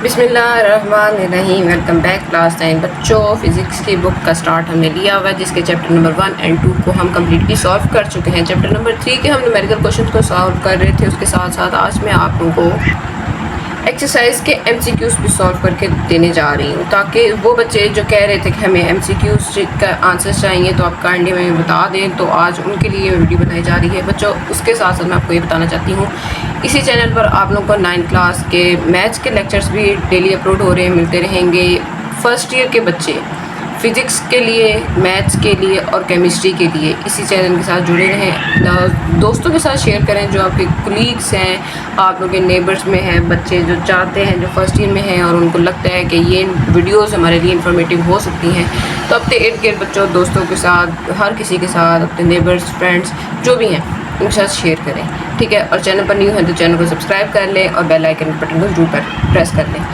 बिस्मिल्लाहिर्रहमानिर्रहीम। Welcome back class 9 बच्चों। Physics की बुक का स्टार्ट हमने लिया हुआ है, जिसके चैप्टर नंबर 1 एंड 2 को हम कम्प्लीटली सॉल्व कर चुके हैं। चैप्टर नंबर 3 के हम न्यूमेरिकल क्वेश्चन को सॉल्व कर रहे थे। उसके साथ साथ आज मैं आप लोगों को एक्सरसाइज के MCQs भी सॉल्व करके देने जा रही हूँ, ताकि वो बच्चे जो कह रहे थे कि हमें MCQs का आंसर चाहिए तो आप काइंडली हमें बता दें, तो आज उनके लिए वीडियो बनाई जा रही है बच्चों। उसके साथ साथ मैं आपको ये बताना चाहती हूँ, इसी चैनल पर आप लोगों को 9th क्लास के मैथ्स के लेक्चर्स भी डेली अपलोड हो रहे हैं, मिलते रहेंगे। फर्स्ट ईयर के बच्चे फ़िज़िक्स के लिए, मैथ्स के लिए और केमिस्ट्री के लिए इसी चैनल के साथ जुड़े रहें। दोस्तों के साथ शेयर करें, जो आपके कुलीग्स हैं, आप लोग के नेबर्स में हैं, बच्चे जो चाहते हैं, जो फर्स्ट ईयर में हैं और उनको लगता है कि ये वीडियोस हमारे लिए इंफॉर्मेटिव हो सकती हैं, तो अपने इर्द गिर्द बच्चों, दोस्तों के साथ, हर किसी के साथ, अपने नेबर्स, फ्रेंड्स जो भी हैं उनके साथ शेयर करें, ठीक है। और चैनल पर न्यू है तो चैनल को सब्सक्राइब कर लें और बेल आइकन बटन को जरूर प्रेस कर लें।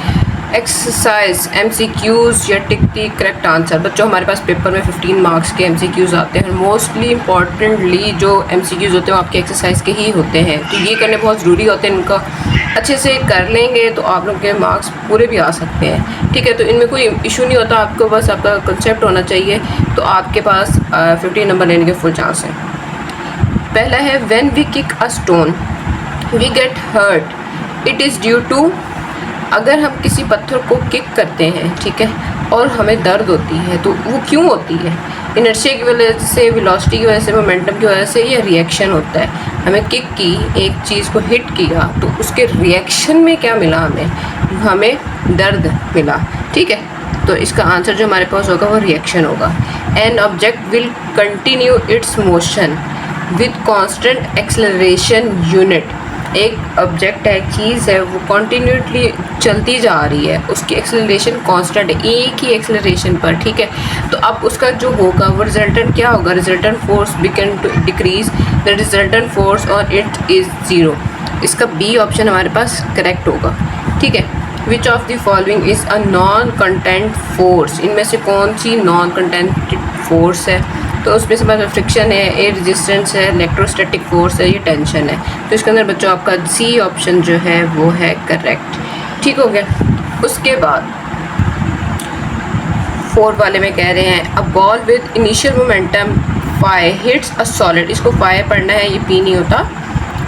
एक्सरसाइज MCQs या टिक दी करेक्ट आंसर। बच्चों हमारे पास पेपर में 15 मार्क्स के MCQs आते हैं। मोस्टली इंपॉर्टेंटली जो MCQs होते हैं वो आपके एक्सरसाइज के ही होते हैं, तो ये करने बहुत ज़रूरी होते हैं। इनका अच्छे से कर लेंगे तो आप लोग के मार्क्स पूरे भी आ सकते हैं, ठीक है। तो इनमें कोई इशू नहीं होता, आपको बस आपका कंसेप्ट होना चाहिए, तो आपके पास 15 नंबर लेने के फुल चांस हैं। पहला है, when we kick a stone we get hurt, it is due to. अगर हम किसी पत्थर को किक करते हैं, ठीक है, और हमें दर्द होती है, तो वो क्यों होती है? इनर्शिया की वजह से, वेलोसिटी की वजह से, मोमेंटम की वजह से, या रिएक्शन होता है? हमें किक की, एक चीज़ को हिट किया, तो उसके रिएक्शन में क्या मिला? हमें दर्द मिला, ठीक है। तो इसका आंसर जो हमारे पास होगा वो रिएक्शन होगा। An object will continue its motion with constant acceleration unit. एक ऑब्जेक्ट है, चीज़ है, वो कॉन्टीन्यूटली चलती जा रही है, उसकी एक्सेलरेशन कांस्टेंट है, एक ही एक्सेलरेशन पर, ठीक है। तो अब उसका जो होगा वो रिजल्टेंट क्या होगा? Resultant force begin to decrease, the resultant force on it is 0। इसका बी ऑप्शन हमारे पास करेक्ट होगा, ठीक है। Which of the following is a non content force. इनमें से कौन सी नॉन कंटेंट फोर्स है? तो उसमें से मतलब फ्रिक्शन है, एयर रेजिस्टेंस है, इलेक्ट्रोस्टैटिक फोर्स है, ये टेंशन है। तो इसके अंदर बच्चों आपका सी ऑप्शन जो है वो है करेक्ट, ठीक हो गया। उसके बाद 4 वाले में कह रहे हैं, a ball with initial momentum phi hits a solid. इसको फाई पढ़ना है, ये पी नहीं होता।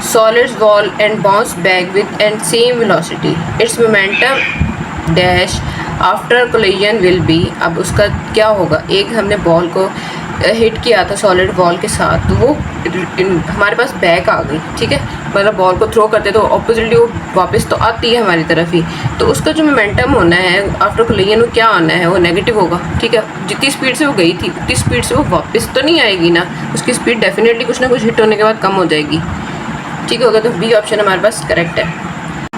Solids wall and bounce back with and same velocity, it's momentum dash after collision will be. अब उसका क्या होगा? एक हमने बॉल को हिट किया था सॉलिड वॉल के साथ, तो वो हमारे पास बैक आ गई, ठीक है। मतलब बॉल को थ्रो करते तो ऑपोजिटली वो वापस तो आती है हमारी तरफ ही, तो उसका जो मोमेंटम होना है आफ्टर कोलिजन वो क्या आना है? वो नेगेटिव होगा, ठीक है। जितनी स्पीड से वो गई थी उतनी स्पीड से वो वापस तो नहीं आएगी ना, उसकी स्पीड डेफिनेटली कुछ ना कुछ हिट होने के बाद कम हो जाएगी, ठीक होगा। तो बी ऑप्शन हमारे पास करेक्ट है।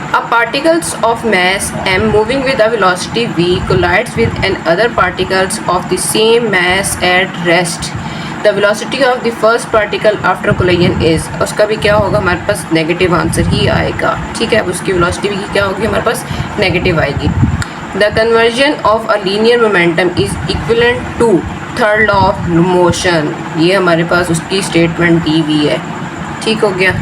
A particles of mass m moving with a velocity v collides with another particles of the same mass at rest. The velocity of the first particle after collision is। उसका भी क्या होगा? हमारे पास negative answer ही आएगा, ठीक है। अब उसकी वेलोसिटी भी क्या होगी? हमारे पास नेगेटिव आएगी। The conversion of a linear momentum is equivalent to third law of motion। ये हमारे पास उसकी स्टेटमेंट दी हुई है, ठीक हो गया।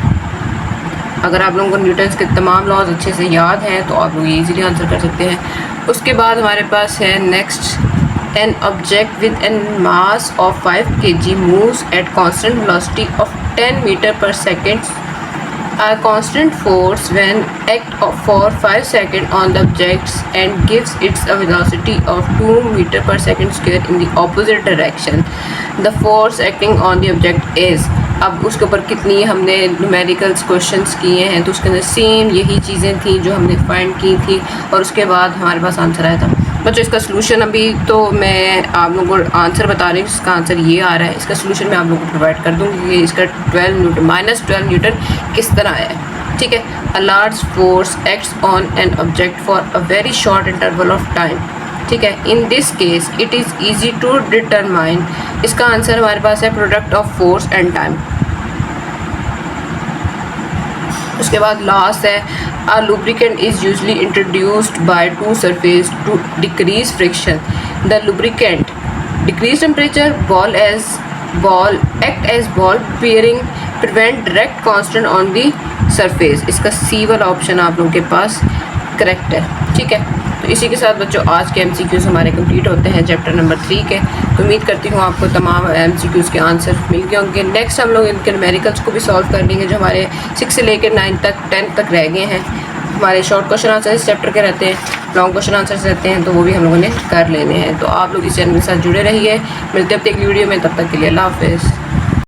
अगर आप लोगों को न्यूटन्स के तमाम लॉज अच्छे से याद हैं तो आप लोग ये इजीली आंसर कर सकते हैं। उसके बाद हमारे पास है next, an object with an mass of 5 kg moves at constant velocity of 10 metre पर second. A constant force when act for 5 seconds on the objects and gives it a velocity of 2 meter per second square in the opposite direction. The force acting on the object is। अब उसके ऊपर कितनी हमने numericals questions किए हैं, तो उसके अंदर सेम यही चीज़ें थी जो हमने फाइंड की थी, और उसके बाद हमारे पास आंसर आया था। बच्चों इसका सोल्यूशन अभी तो मैं आप लोगों को आंसर बता रही हूँ, इसका आंसर ये आ रहा है। इसका सोल्यूशन मैं आप लोगों को प्रोवाइड कर दूँगी कि इसका 12 न्यूटन -12 न्यूटन किस तरह है, ठीक है। A large force acts on an object for a very short interval of time, ठीक है। In this case it is easy to determine. इसका आंसर हमारे पास है product of force and time. उसके बाद लास्ट है, a lubricant is usually introduced by two surfaces to decrease friction. The lubricant decrease temperature, act as ball bearing, prevent direct constant on the surface। इसका सी वाला option आप लोगों के पास correct है। ठीक है, तो इसी के साथ बच्चों आज के MCQs हमारे कंप्लीट होते हैं चैप्टर नंबर 3 के। तो उम्मीद करती हूँ आपको तमाम MCQs के आंसर मिल गए होंगे। नेक्स्ट हम लोग इनके न्यूमेरिकल्स को भी सॉल्व कर लेंगे जो हमारे 6 से लेकर 9 तक 10 तक रह गए हैं। हमारे शॉर्ट क्वेश्चन आंसर इस चैप्टर के रहते हैं, लॉन्ग क्वेश्चन आंसर्स रहते हैं, तो वो भी हम लोगों ने कर लेने हैं। तो आप लोग इस चैनल के साथ जुड़े रहिए। मिलते हैं अपने एक वीडियो में, तब तक के लिए अल्लाह हाफ़िज़।